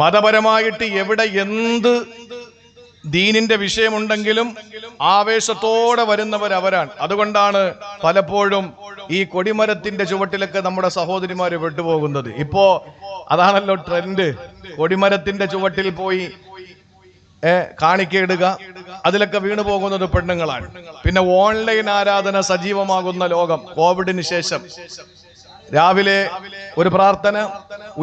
മതപരമായിട്ട് എവിടെ എന്ത് ദീനിന്റെ വിഷയമുണ്ടെങ്കിലും ആവേശത്തോടെ വരുന്നവർ അവരാണ്. അതുകൊണ്ടാണ് പലപ്പോഴും ഈ കൊടിമരത്തിന്റെ ചുവട്ടിലൊക്കെ നമ്മുടെ സഹോദരിമാര് വിട്ടുപോകുന്നത്. ഇപ്പോ അതാണല്ലോ ട്രെൻഡ്. കൊടിമരത്തിന്റെ ചുവട്ടിൽ പോയി കാണിക്കയിടുക, അതിലൊക്കെ വീണു പോകുന്നത് പെണ്ണുങ്ങളാണ്. പിന്നെ ഓൺലൈൻ ആരാധന സജീവമാകുന്ന ലോകം. കോവിഡിന് ശേഷം രാവിലെ ഒരു പ്രാർത്ഥന,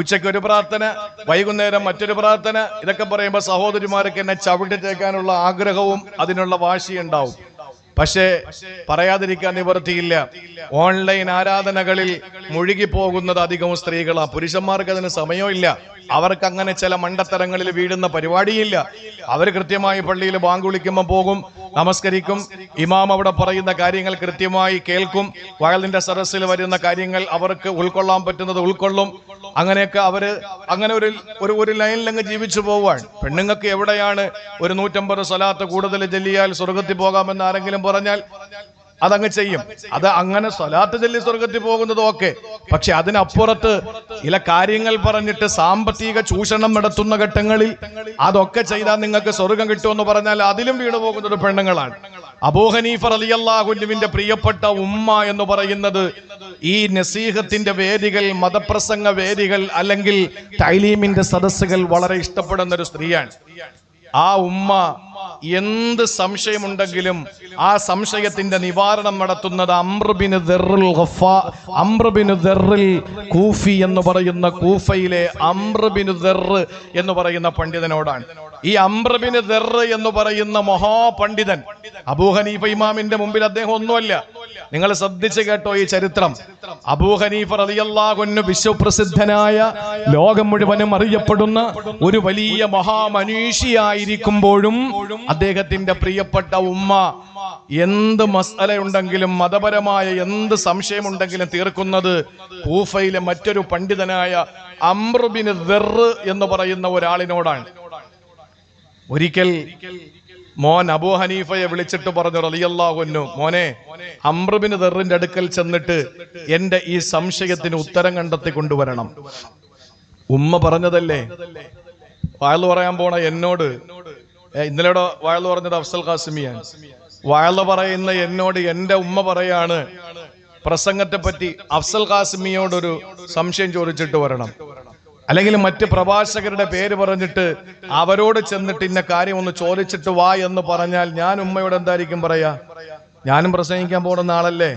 ഉച്ചയ്ക്ക് ഒരു പ്രാർത്ഥന, വൈകുന്നേരം മറ്റൊരു പ്രാർത്ഥന. ഇതൊക്കെ പറയുമ്പോൾ സഹോദരിമാർക്ക് എന്നെ ചവിട്ടിത്തേക്കാനുള്ള ആഗ്രഹവും അതിനുള്ള വാശിയുണ്ടാവും. പക്ഷേ പറയാതിരിക്കാൻ നിവർത്തിയില്ല. ഓൺലൈൻ ആരാധനകളിൽ മുഴുകിപ്പോകുന്നത് അധികവും സ്ത്രീകളാണ്. പുരുഷന്മാർക്ക് അതിന് സമയമില്ല. അവർക്ക് അങ്ങനെ ചില മണ്ടത്തരങ്ങളിൽ വീഴുന്ന പരിപാടിയില്ല. അവർ കൃത്യമായി പള്ളിയിൽ ബാങ്ക് വിളിക്കുമ്പോൾ പോകും, നമസ്കരിക്കും, ഇമാം അവിടെ പറയുന്ന കാര്യങ്ങൾ കൃത്യമായി കേൾക്കും, വയലിന്റെ സദസ്സിൽ വരുന്ന കാര്യങ്ങൾ അവർക്ക് ഉൾക്കൊള്ളാൻ പറ്റുന്നത് ഉൾക്കൊള്ളും. അങ്ങനെയൊക്കെ അവര് അങ്ങനെ ഒരു ലൈനിലങ്ങ് ജീവിച്ചു പോവാൻ. പെണ്ണുങ്ങൾക്ക് എവിടെയാണ് ഒരു 150 സ്വലാത്ത് കൂടുതൽ ചൊല്ലിയാൽ സ്വർഗത്തിൽ പോകാമെന്ന് ആരെങ്കിലും പറഞ്ഞാൽ അതങ്ങ് ചെയ്യും. അത് അങ്ങനെ സ്വലാത്ത് ചൊല്ലി സ്വർഗത്തിൽ പോകുന്നത് ഓക്കെ. പക്ഷെ അതിനപ്പുറത്ത് ചില കാര്യങ്ങൾ പറഞ്ഞിട്ട് സാമ്പത്തിക ചൂഷണം നടത്തുന്ന ഘട്ടങ്ങളിൽ അതൊക്കെ ചെയ്താൽ നിങ്ങൾക്ക് സ്വർഗം കിട്ടുമെന്ന് പറഞ്ഞാൽ അതിലും വീണു പോകുന്നത് പെണ്ണുങ്ങളാണ്. അബൂ ഹനീഫ റളിയല്ലാഹു അൻഹുവിന്റെ പ്രിയപ്പെട്ട ഉമ്മ എന്ന് പറയുന്നത് ഈ നസീഹത്തിന്റെ വേദികൾ, മതപ്രസംഗ വേദികൾ അല്ലെങ്കിൽ തൈലീമിന്റെ സദസ്സുകൾ വളരെ ഇഷ്ടപ്പെടുന്ന ഒരു സ്ത്രീയാണ്. ആ ഉമ്മ എന്ത് സംശയമുണ്ടെങ്കിലും ആ സംശയത്തിന്റെ നിവാരണം നടത്തുന്നത് അംർ ബിൻ ദർറിൽ കൂഫി എന്ന് പറയുന്ന കൂഫയിലെ അംർ ബിൻ ദർറ് എന്ന് പറയുന്ന പണ്ഡിതനോടാണ്. ഈ അംർ ബിൻ ദർറ് എന്ന് പറയുന്ന മഹാപണ്ഡിതൻ അബൂ ഹനീഫ ഇമാമിന്റെ മുമ്പിൽ അദ്ദേഹം ഒന്നുമല്ല. നിങ്ങൾ ശ്രദ്ധിച്ചു കേട്ടോ ഈ ചരിത്രം. അബൂ ഹനീഫ റളിയല്ലാഹു അൻഹു വിശ്വപ്രസിദ്ധനായ, ലോകം മുഴുവനും അറിയപ്പെടുന്ന ഒരു വലിയ മഹാമനീഷിയായിരിക്കുമ്പോഴും അദ്ദേഹത്തിന്റെ പ്രിയപ്പെട്ട ഉമ്മ എന്ത് മസ്അലയുണ്ടെങ്കിലും മതപരമായ എന്ത് സംശയമുണ്ടെങ്കിലും തീർക്കുന്നത് കൂഫയിലെ മറ്റൊരു പണ്ഡിതനായ അംർ ബിൻ ദർറ് എന്ന് പറയുന്ന ഒരാളിനോടാണ്. ഒരിക്കൽ മോൻ അബൂ ഹനീഫയെ വിളിച്ചിട്ട് പറഞ്ഞു, റളിയല്ലാഹു അൻഹു, മോനെ, അംർ ബിൻ ദർറിന്റെ അടുക്കൽ ചെന്നിട്ട് എന്റെ ഈ സംശയത്തിന് ഉത്തരം കണ്ടെത്തി കൊണ്ടുവരണം. ഉമ്മ പറഞ്ഞതല്ലേ വയല് പറയാൻ പോണ എന്നോട്. ഇന്നലെയുടെ വയല് പറഞ്ഞത് അഫ്സൽ ഖാസിമിയാണ്. വയല് പറയുന്ന എന്നോട് എന്റെ ഉമ്മ പറയാണ്, പ്രസംഗത്തെ പറ്റി അഫ്സൽ ഖാസിമിയോടൊരു സംശയം ചോദിച്ചിട്ട് വരണം, അല്ലെങ്കിൽ മറ്റ് പ്രഭാഷകരുടെ പേര് പറഞ്ഞിട്ട് അവരോട് ചെന്നിട്ട് ഇന്ന കാര്യം ഒന്ന് ചോദിച്ചിട്ട് വാ എന്ന് പറഞ്ഞാൽ ഞാൻ ഉമ്മയോട് എന്തായിരിക്കും പറയാ? ഞാനും പ്രസംഗിക്കാൻ പോകുന്ന ആളല്ലേ,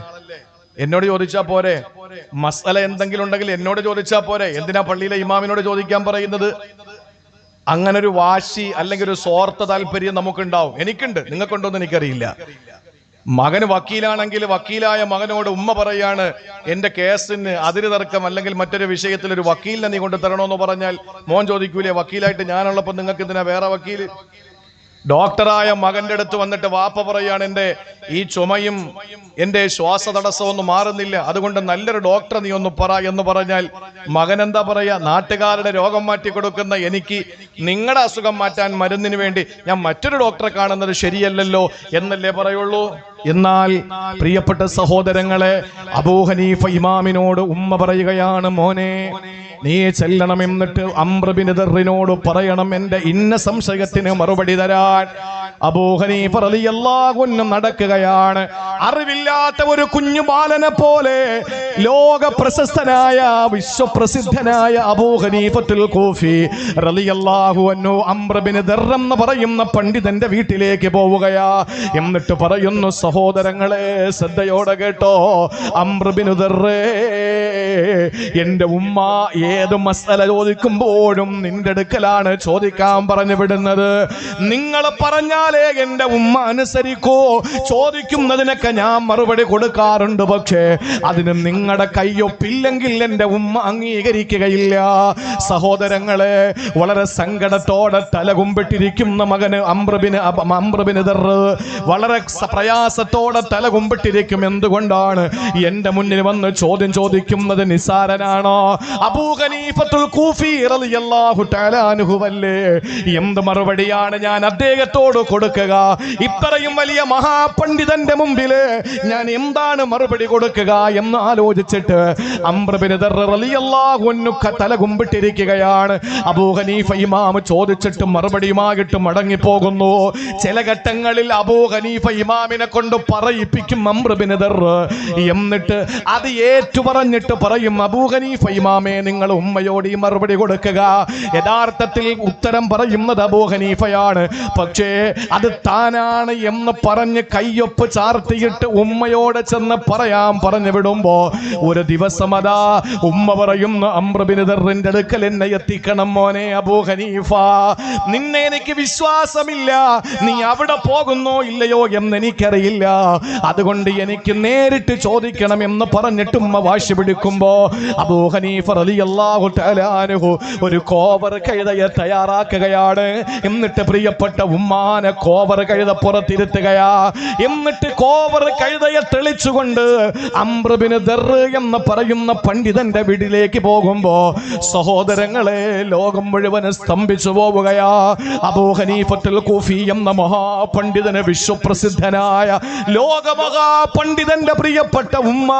എന്നോട് ചോദിച്ചാ പോരെ? മസല എന്തെങ്കിലും ഉണ്ടെങ്കിൽ എന്നോട് ചോദിച്ചാ പോരെ? എന്തിനാ പള്ളിയിലെ ഇമാമിനോട് ചോദിക്കാൻ പറയുന്നത്? അങ്ങനെ ഒരു വാശി അല്ലെങ്കിൽ ഒരു സ്വാർത്ഥ താല്പര്യം നമുക്കുണ്ടാവും. എനിക്കുണ്ട്, നിങ്ങൾക്കുണ്ടോന്ന് എനിക്കറിയില്ല. മകന് വക്കീലാണെങ്കിൽ വക്കീലായ മകനോട് ഉമ്മ പറയാണ്, എന്റെ കേസിന് അതിര് തർക്കം അല്ലെങ്കിൽ മറ്റൊരു വിഷയത്തിൽ ഒരു വക്കീലിനെ നീ കൊണ്ട് തരണമെന്ന് പറഞ്ഞാൽ മോൻ ചോദിക്കൂലേ, വക്കീലായിട്ട് ഞാനുള്ളപ്പോൾ നിങ്ങൾക്ക് എന്തിനാ വേറെ വക്കീല്? ഡോക്ടറായ മകന്റെ അടുത്ത് വന്നിട്ട് വാപ്പ പറയാണ്, എന്റെ ഈ ചുമയും എന്റെ ശ്വാസ തടസ്സമൊന്നും മാറുന്നില്ല, അതുകൊണ്ട് നല്ലൊരു ഡോക്ടറെ നീ ഒന്ന് പറ എന്ന് പറഞ്ഞാൽ മകൻ എന്താ പറയാ? നാട്ടുകാരുടെ രോഗം മാറ്റി കൊടുക്കുന്ന എനിക്ക് നിങ്ങളുടെ അസുഖം മാറ്റാൻ മരുന്നിന് വേണ്ടി ഞാൻ മറ്റൊരു ഡോക്ടറെ കാണുന്നത് ശരിയല്ലല്ലോ എന്നല്ലേ പറയുള്ളൂ. എന്നാൽ പ്രിയപ്പെട്ട സഹോദരങ്ങളെ, അബൂ ഹനീഫ ഇമാമിനോട് ഉമ്മ പറയുകയാണ്, മോനെ, നീ ചെല്ലണം, എന്നിട്ട് അംർ ബിൻ ദർറിനോട് പറയണം എന്റെ ഇന്ന സംശയത്തിന് മറുപടി തരാൻ. അബൂ ഹനീഫ റളിയല്ലാഹു അൻഹു നടക്കുകയാണ്. അറിവില്ലാത്ത ഒരു കുഞ്ഞു ബാലനെ പോലെ ലോക പ്രശസ്തനായ വിശ്വപ്രസിദ്ധനായ അബൂ ഹനീഫത്തുൽ കൂഫി റളിയല്ലാഹു അൻഹു അംർ ബിൻ ദർറ് എന്ന് പറയുന്ന പണ്ഡിതന്റെ വീട്ടിലേക്ക് പോവുകയാ. എന്നിട്ട് പറയുന്നു, സഹോദരങ്ങളെ ശ്രദ്ധയോടെ കേട്ടോ, അംർ ബിൻ ദർറ്, എന്റെ ഉമ്മ ഏത് മസല ചോദിക്കുമ്പോഴും നിന്റെ അടുക്കലാണ് ചോദിക്കാൻ പറഞ്ഞു വിടുന്നത്. നിങ്ങൾ പറഞ്ഞാലേ എന്റെ ഉമ്മ അനുസരിക്കൂ. ചോദിക്കുന്നതിനൊക്കെ ഞാൻ മറുപടി കൊടുക്കാറുണ്ട്, പക്ഷേ അതിന് നിങ്ങളുടെ കയ്യൊപ്പില്ലെങ്കിൽ എന്റെ ഉമ്മ അംഗീകരിക്കുകയില്ല. സഹോദരങ്ങളെ, വളരെ സങ്കടത്തോടെ തലകുമ്പിട്ടിരിക്കുന്ന മകന് അംർ ബിൻ ദർറ് വളരെ പ്രയാസത്തോടെ തലകുമ്പിട്ടിരിക്കും. എന്തുകൊണ്ടാണ്? എന്റെ മുന്നിൽ വന്ന് ചോദ്യം ചോദിക്കുന്നത് നിസാരനാണോ? അബൂ ഹനീഫത്തുൽ കൂഫി റളിയല്ലാഹു തആല അൻഹു വല്ലേ എന്ത് മറുപടിയാണ് ഞാൻ അദ്ദേഹത്തോട് കൊടുക്കുക? ഇത്രയും വലിയ മഹാപണ്ഡിതന്റെ മുമ്പിൽ ഞാൻ എന്താണ് മറുപടി കൊടുക്കുക എന്ന് ആലോചിച്ചിട്ട് അംർ ബിൻ ദർർ റളിയല്ലാഹു അൻഹു തല കുമ്പിട്ടിരിക്കുകയാണ്. അബൂ ഹനീഫ ഇമാം ചോദിച്ചിട്ട് മറുപടിയുമായിട്ട് മടങ്ങി പോകുന്നു. ചില ഘട്ടങ്ങളിൽ അബൂ ഹനീഫ ഇമാമിനെ കൊണ്ട് പറയിപ്പിക്കും അംർ ബിൻ ദർർ. എന്നിട്ട് അത് ഏറ്റു പറഞ്ഞിട്ട് പറയും, അബൂ ഹനീഫ ഇമാമേ, നിങ്ങൾ ഉമ്മയോട് ഈ മറുപടി കൊടുക്കുക. യഥാർത്ഥത്തിൽ ഉത്തരം പറയുന്നത് അബൂ ഹനീഫയാണ്. പക്ഷേ അത് താനാണ് എന്ന് പറഞ്ഞ് കയ്യൊപ്പ് ചാർത്തിയിട്ട് ഉമ്മയോട് ചെന്ന് പറയാൻ പറഞ്ഞു വിടുമ്പോ ഒരു ദിവസം അതാ ഉമ്മ പറയുന്നു, അംർ ബിൻ ദർറിന്റെ അടുക്കൽ എന്നെ എത്തിക്കണം മോനെ അബൂ ഹനീഫ, നിന്നെ എനിക്ക് വിശ്വാസമില്ല, നീ അവിടെ പോകുന്നോ ഇല്ലയോ എന്ന് എനിക്കറിയില്ല, അതുകൊണ്ട് എനിക്ക് നേരിട്ട് ചോദിക്കണം എന്ന് പറഞ്ഞിട്ട് ഉമ്മ വാശി പിടിക്കുമ്പോ അബൂ ഹനീഫ റളിയല്ലാഹു തആല അൻഹു ഒരു കോവർ കഴുതയെ തയ്യാറാക്കുകയാണ്. എന്നിട്ട് പ്രിയപ്പെട്ട ഉമ്മാനെ കോവർ കഴുത പുറത്തിരുത്തുകയാ. എന്നിട്ട് കോവർ കഴുതയെ തെളിച്ചുകൊണ്ട് അംർ ബിൻ ദർർ എന്ന് പറയുന്ന പണ്ഡിതന്റെ വീട്ടിലേക്ക് പോകുമ്പോ സഹോദരങ്ങളെ, ലോകം മുഴുവൻ സ്തംഭിച്ചു പോവുകയാ. അബൂ ഹനീഫത്തുൽ കൂഫി എന്ന മഹാപണ്ഡിതന്, വിശ്വപ്രസിദ്ധനായ ലോകമഹാപണ്ഡിതന്റെ പ്രിയപ്പെട്ട ഉമ്മ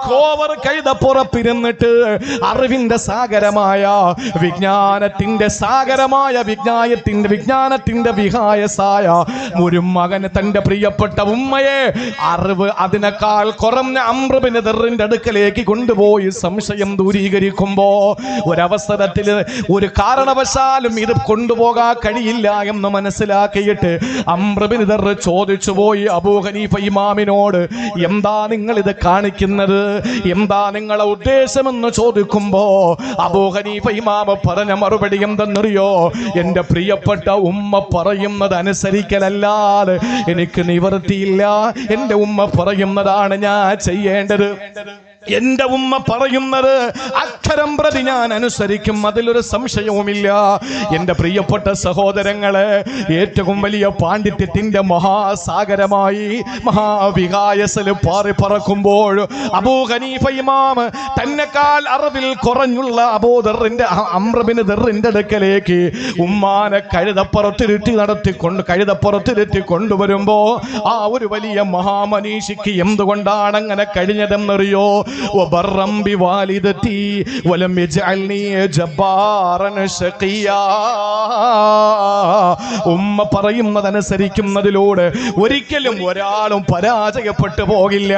കോവർ കഴുത പുറപ്പിരുന്നിട്ട് അറിവിന്റെ സാഗരമായ വിജ്ഞാനത്തിന്റെ സാഗരമായ വിജ്ഞാനത്തിന്റെ വിഹായസായ ഒരു മകന് തന്റെ പ്രിയപ്പെട്ട ഉമ്മയെ അറിവ് അതിനേക്കാൾ കുറഞ്ഞ അംർ ബിൻ ദർറിന്റെ അടുക്കലേക്ക് കൊണ്ടുപോയി സംശയം ദൂരീകരിക്കുമ്പോ ഒരവസരത്തിൽ ഒരു കാരണവശാലും ഇത് കൊണ്ടുപോകാൻ കഴിയില്ല എന്ന് മനസ്സിലാക്കിയിട്ട് അംർ ബിൻ ദർർ ചോദിച്ചു പോയി അബൂ ഹനീഫ ഇമാമിനോട്, എന്താ നിങ്ങൾ ഇത് കാണിക്കുന്നത്, എന്താ നിങ്ങളെ ഉദ്ദേശമെന്ന് ചോദിക്കുമ്പോ അബൂ ഹനീഫ ഇമാം പറഞ്ഞ മറുപടി എന്തെന്നറിയോ? എന്റെ പ്രിയപ്പെട്ട ഉമ്മ പറയുന്നത് അനുസരിക്കലല്ലാതെ എനിക്ക് നിവൃത്തിയില്ല. എന്റെ ഉമ്മ പറയുന്നതാണ് ഞാൻ ചെയ്യേണ്ടത്. എന്റെ ഉമ്മ പറയുന്നത് അക്ഷരം പ്രതി ഞാൻ അനുസരിക്കും, അതിലൊരു സംശയവുമില്ല. എന്റെ പ്രിയപ്പെട്ട സഹോദരങ്ങളെ, ഏറ്റവും വലിയ പാണ്ഡിത്യത്തിന്റെ മഹാസാഗരമായി മഹാവികായസിൽ പാറി പറക്കുമ്പോൾ അബൂ ഹനീഫ ഇമാം തന്നെക്കാൾ അറിവിൽ കുറഞ്ഞുള്ള അംർ ബിൻ ദർറിന്റെ അടുക്കലേക്ക് ഉമ്മാനെ കഴുതപ്പുറത്തിരുത്തി കൊണ്ടുവരുമ്പോ ആ ഒരു വലിയ മഹാമനീഷിക്ക് എന്തുകൊണ്ടാണ് അങ്ങനെ കഴിഞ്ഞതെന്നറിയോ? وبرم بوالدتي ولم يجعلني جبارا شقيا. ഉമ്മ പറയുന്നതനുസരിക്കുന്നതിലൂടെ ഒരിക്കലും ഒരാളും പരാജയപ്പെട്ടു പോകില്ല.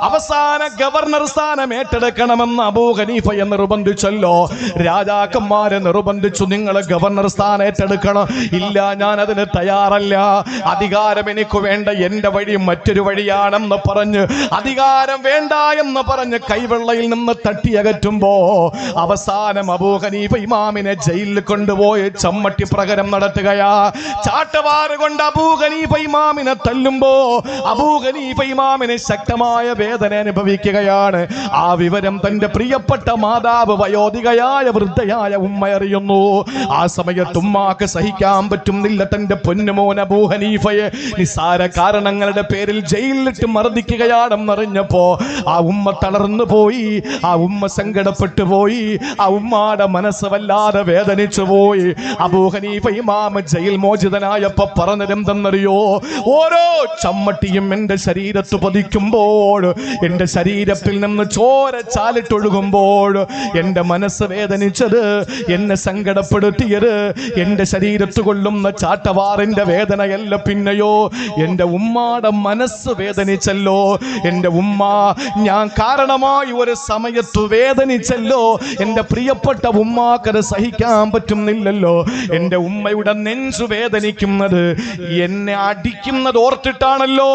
അവസാന ഗവർണർ സ്ഥാനം ഏറ്റെടുക്കണമെന്ന് അബൂ ഹനീഫയെ നിർബന്ധിച്ചല്ലോ. രാജാക്കന്മാരെ നിർബന്ധിച്ചു, നിങ്ങൾ ഗവർണർ സ്ഥാനം ഏറ്റെടുക്കണം. ഇല്ല, ഞാൻ അതിന് തയ്യാറല്ല, അധികാരം എനിക്ക് വേണ്ട, എന്റെ വഴി മറ്റൊരു വഴിയാണെന്ന് പറഞ്ഞ് അധികാരം വേണ്ട എന്ന് പറഞ്ഞ് കൈവെള്ളയിൽ നിന്ന് തട്ടിയകറ്റുമ്പോ അവസാനം അബൂ ഹനീഫ ഇമാമിനെ ജയിലിൽ കൊണ്ടുപോയി ചമ്മട്ടി പ്രഹരം നടത്തുകയാ. ചാട്ടവാറ് കൊണ്ട് അബൂ ഹനീഫ ഇമാമിനെ തല്ലുമ്പോ അബൂ ഹനീഫ ഇമാമിനെ ശക്തമായ വേദന അനുഭവിക്കുകയാണ്. ആ വിവരം തന്റെ പ്രിയപ്പെട്ട മാതാവ് വയോധികയായ വൃദ്ധയായ ഉമ്മ അറിയുന്നു. ആ സമയത്ത് ഉമ്മാക്ക് സഹിക്കാൻ പറ്റുന്നില്ല. തന്റെ പൊന്നുമോൻ അബൂ ഹനീഫയെ നിസ്സാര കാരണങ്ങളുടെ പേരിൽ ജയിലിലിട്ട് മർദ്ദിക്കുകയാണെന്നറിഞ്ഞപ്പോ ആ ഉമ്മ തളർന്നു പോയി, ആ ഉമ്മ സങ്കടപ്പെട്ടു പോയി, ആ ഉമ്മാടെ മനസ്സ് വല്ലാതെ വേദനിച്ചു പോയി. അബൂ ഹനീഫ ഇമാം ജയിൽ മോചിതനായപ്പോ പറഞ്ഞതെന്തെന്നറിയോ? ഓരോ ചമ്മട്ടിയും എന്റെ ശരീരത്ത് പതിക്കുമ്പോൾ, എന്റെ ശരീരത്തിൽ നിന്ന് ചോര ചാലിട്ടൊഴുകുമ്പോൾ എന്റെ മനസ്സ് വേദനിച്ചത്, എന്നെ സങ്കടപ്പെടുത്തിയത് എന്റെ ശരീരത്ത് കൊള്ളുന്ന ചാട്ടവാറിന്റെ വേദനയല്ല, പിന്നെയോ എന്റെ ഉമ്മാടെ മനസ്സ് വേദനിച്ചല്ലോ. എന്റെ ഉമ്മ ഞാൻ കാരണമായി ഒരു സമയത്ത് വേദനിച്ചല്ലോ. എന്റെ പ്രിയപ്പെട്ട ഉമ്മാക്കത് സഹിക്കാൻ പറ്റുന്നില്ലല്ലോ. എന്റെ ഉമ്മയുടെ നെഞ്ചു വേദനിക്കുന്നത് എന്നെ അടിക്കുന്നത് ഓർത്തിട്ടാണല്ലോ.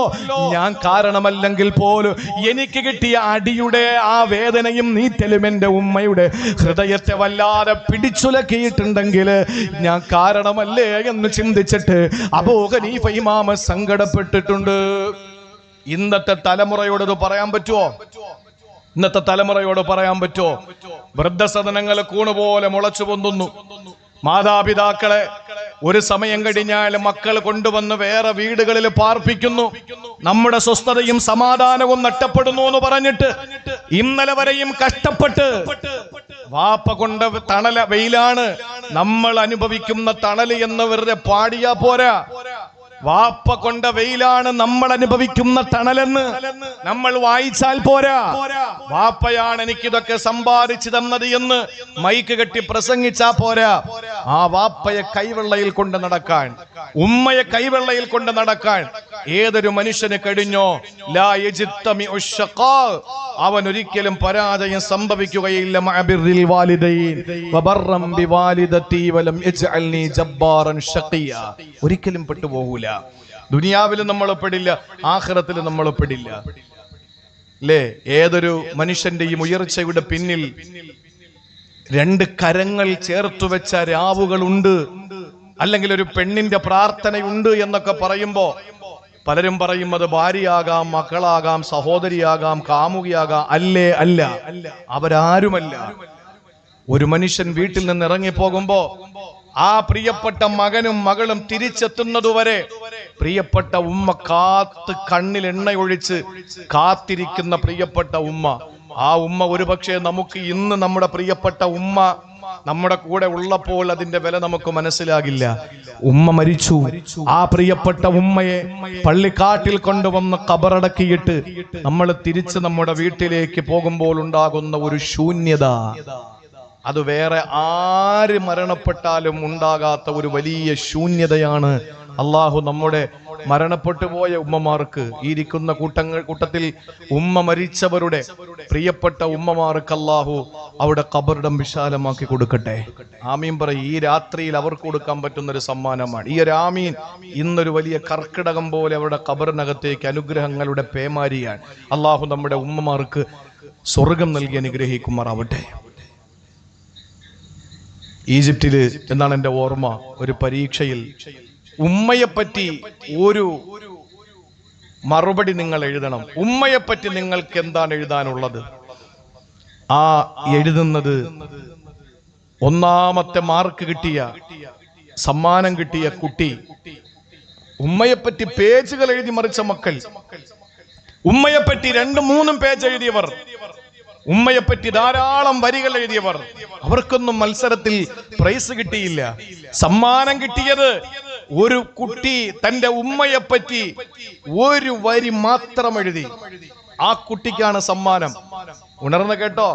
ഞാൻ കാരണമല്ലെങ്കിൽ പോലും എനിക്ക് കിട്ടിയ അടിയുടെ ആ വേദനയും നീറ്റലും എന്റെ ഉമ്മയുടെ ഹൃദയത്തെ വല്ലാതെ പിടിച്ചുലക്കിയിട്ടുണ്ടെങ്കിൽ ഞാൻ കാരണമല്ലേ എന്ന് ചിന്തിച്ചിട്ട് അബൂ ഹനീഫ ഇമാം സങ്കടപ്പെട്ടിട്ടുണ്ട്. ഇന്നത്തെ തലമുറയോട് ഇത് പറയാൻ പറ്റുമോ? ഇന്നത്തെ തലമുറയോട് പറയാൻ പറ്റുമോ? വൃദ്ധസദനങ്ങൾ കൂണുപോലെ മുളച്ചു പൊന്തുന്നു. മാതാപിതാക്കളെ ഒരു സമയം കഴിഞ്ഞാൽ മക്കൾ കൊണ്ടുവന്ന് വേറെ വീടുകളിൽ പാർപ്പിക്കുന്നു. നമ്മുടെ സ്വസ്ഥതയും സമാധാനവും നഷ്ടപ്പെടുന്നു എന്ന് പറഞ്ഞിട്ട് ഇന്നലെ വരെയും കഷ്ടപ്പെട്ട് വാപ്പ കൊണ്ട് വെയിലാണ് നമ്മൾ അനുഭവിക്കുന്ന തണല് എന്ന് വെറുതെ പാടിയാ പോരാ. വാപ്പ കൊണ്ട വെയിലാണ് നമ്മൾ അനുഭവിക്കുന്ന തണലെന്ന് നമ്മൾ വായിച്ചാൽ പോരാ. വാപ്പയാണ് എനിക്കിതൊക്കെ സമ്പാദിച്ചു തന്നത് എന്ന് മൈക്ക് കെട്ടി പ്രസംഗിച്ചാ പോരാ. ആ വാപ്പയെ കൈവെള്ളയിൽ കൊണ്ട് നടക്കാൻ, ഉമ്മയെ കൈവെള്ളയിൽ കൊണ്ട് നടക്കാൻ ഏതൊരു മനുഷ്യന് കഴിഞ്ഞോ ലാ യജ്തമിഉ ശഖാ, അവൻ ഒരിക്കലും പരാജയം സംഭവിക്കുകയില്ല. മഅബിറിൽ വാലിദൈൻ വബറം ബിവാലിദതി വലം യജ്അൽനി ജബ്ബാറൻ ശഖിയ, ഒരിക്കലും പെട്ടുപോകൂല. ദുനിയാവിലും നമ്മൾ പെടില്ല, ആഖിറത്തിലും നമ്മൾ പെടില്ല. അല്ലേ? ഏതൊരു മനുഷ്യന്റെയും ഉയർച്ചയുടെ പിന്നിൽ രണ്ട് കരങ്ങൾ ചേർത്തു വെച്ച രാവുകളുണ്ട്, അല്ലെങ്കിൽ ഒരു പെണ്ണിന്റെ പ്രാർത്ഥനയുണ്ട് എന്നൊക്കെ പറയുമ്പോ പലരും പറയും അത് ഭാര്യയാകാം, മക്കളാകാം, സഹോദരിയാകാം, കാമുകിയാകാം. അല്ലേ? അല്ല, അവരാരുമല്ല. ഒരു മനുഷ്യൻ വീട്ടിൽ നിന്ന് ഇറങ്ങിപ്പോകുമ്പോ ആ പ്രിയപ്പെട്ട മകനും മകളും തിരിച്ചെത്തുന്നതുവരെ പ്രിയപ്പെട്ട ഉമ്മ കാത്ത് കണ്ണിൽ എണ്ണയൊഴിച്ച് കാത്തിരിക്കുന്ന പ്രിയപ്പെട്ട ഉമ്മ. ആ ഉമ്മ ഒരുപക്ഷെ നമുക്ക് ഇന്ന് നമ്മുടെ പ്രിയപ്പെട്ട ഉമ്മ നമ്മുടെ കൂടെ ഉള്ളപ്പോൾ അതിന്റെ വില നമുക്ക് മനസ്സിലാകില്ല. ഉമ്മ മരിച്ചു. ആ പ്രിയപ്പെട്ട ഉമ്മയെ പള്ളിക്കാട്ടിൽ കൊണ്ടുവന്ന് ഖബറടക്കിയിട്ട് നമ്മൾ തിരിച്ച് നമ്മുടെ വീട്ടിലേക്ക് പോകുമ്പോൾ ഉണ്ടാകുന്ന ഒരു ശൂന്യത, അത് വേറെ ആര് മരണപ്പെട്ടാലും ഉണ്ടാകാത്ത ഒരു വലിയ ശൂന്യതയാണ്. അള്ളാഹു നമ്മുടെ മരണപ്പെട്ടു പോയ ഉമ്മമാർക്ക്, ഈ ഇരിക്കുന്ന കൂട്ടത്തിൽ ഉമ്മ മരിച്ചവരുടെ പ്രിയപ്പെട്ട ഉമ്മമാർക്ക് അള്ളാഹു അവിടെ ഖബറിടം വിശാലമാക്കി കൊടുക്കട്ടെ. ആമീൻ പറയും. ഈ രാത്രിയിൽ അവർക്ക് കൊടുക്കാൻ പറ്റുന്ന ഒരു സമ്മാനമാണ് ഈ ഒരു ആമീൻ. ഇന്നൊരു വലിയ കർക്കിടകം പോലെ അവരുടെ ഖബറിനകത്തേക്ക് അനുഗ്രഹങ്ങളുടെ പേമാരിയാണ്. അള്ളാഹു നമ്മുടെ ഉമ്മമാർക്ക് സ്വർഗം നൽകി അനുഗ്രഹിക്കുമാറാവട്ടെ. ഈജിപ്തില് എന്നാണ് എൻ്റെ ഓർമ്മ, ഒരു പരീക്ഷയിൽ ഉമ്മയെപ്പറ്റി ഒരു മറുപടി നിങ്ങൾ എഴുതണം. ഉമ്മയെപ്പറ്റി നിങ്ങൾക്ക് എന്താണ് എഴുതാനുള്ളത്? ആ എഴുതുന്നത് ഒന്നാമത്തെ മാർക്ക് കിട്ടിയ, സമ്മാനം കിട്ടിയ കുട്ടി, ഉമ്മയെപ്പറ്റി പേജുകൾ എഴുതി മറിച്ച മക്കൾ, ഉമ്മയെപ്പറ്റി 2-3 പേജ് എഴുതിയവർ, ഉമ്മയെപ്പറ്റി ധാരാളം വരികൾ എഴുതിയവർ, അവർക്കൊന്നും മത്സരത്തിൽ പ്രൈസ് കിട്ടിയില്ല. സമ്മാനം കിട്ടിയത് ഒരു കുട്ടി തന്റെ ഉമ്മയെപ്പറ്റി ഒരു വരി മാത്രം എഴുതി. ആ കുട്ടിക്കാണ് സമ്മാനം. ഉണർന്ന് കേട്ടോ,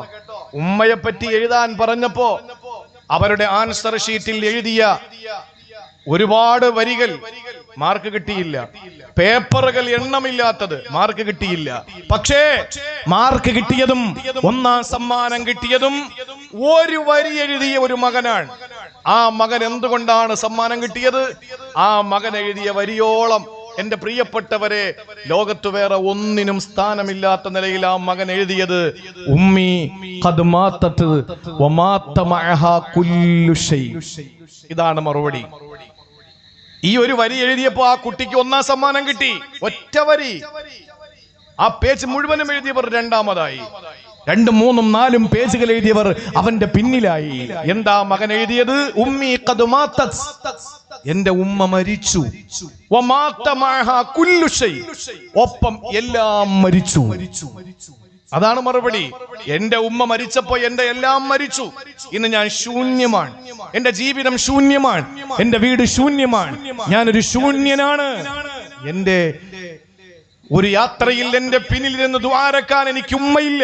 ഉമ്മയെപ്പറ്റി എഴുതാൻ പറഞ്ഞപ്പോ അവരുടെ ആൻസർ ഷീറ്റിൽ എഴുതിയ ഒരുപാട് വരികൾ മാർക്ക് കിട്ടിയില്ല. പേപ്പറുകൾ എണ്ണമില്ലാത്തത് മാർക്ക് കിട്ടിയില്ല. പക്ഷേ മാർക്ക് കിട്ടിയതും ഒന്നാം സമ്മാനം കിട്ടിയതും ഒരു വരി എഴുതിയ ഒരു മകനാണ്. ആ മകൻ എന്തുകൊണ്ടാണ് സമ്മാനം കിട്ടിയത്? ആ മകൻ എഴുതിയ വരിയോളം എന്റെ പ്രിയപ്പെട്ടവരെ ലോകത്ത് വേറെ ഒന്നിനും സ്ഥാനമില്ലാത്ത നിലയിൽ ആ മകൻ എഴുതിയത് ഉമ്മി ഖദ് മാതത് വമാത മഅഹാ കുല്ലു ഷൈ. ഇതാണ് മറുപടി. ഈ ഒരു വരി എഴുതിയപ്പോ ആ കുട്ടിക്ക് ഒന്നാം സമ്മാനം കിട്ടി. ഒറ്റ വരി. ആ പേജ് മുഴുവനും എഴുതിയവർ രണ്ടാമതായി. 2, 3, 4 പേജുകൾ എഴുതിയവർ അവന്റെ പിന്നിലായി. എന്താ മകൻ എഴുതിയത്? ഉമ്മി ഖദ് മാതത്, എന്റെ ഉമ്മ മരിച്ചു. വമാത മഅഹാ കുല്ലു ഷൈ, ഒപ്പം എല്ലാം മരിച്ചു. അതാണ് മറുപടി. എന്റെ ഉമ്മ മരിച്ചപ്പോ എന്റെ എല്ലാം മരിച്ചു. ഇന്ന് ഞാൻ ശൂന്യമാണ്. എന്റെ ജീവിതം ശൂന്യമാണ്. എന്റെ വീട് ശൂന്യമാണ്. ഞാനൊരു ശൂന്യനാണ്. എന്റെ ഒരു യാത്രയിൽ എന്റെ പിന്നിൽ നിന്ന് ദ്വാരക്കാൻ എനിക്ക് ഉമ്മയില്ല.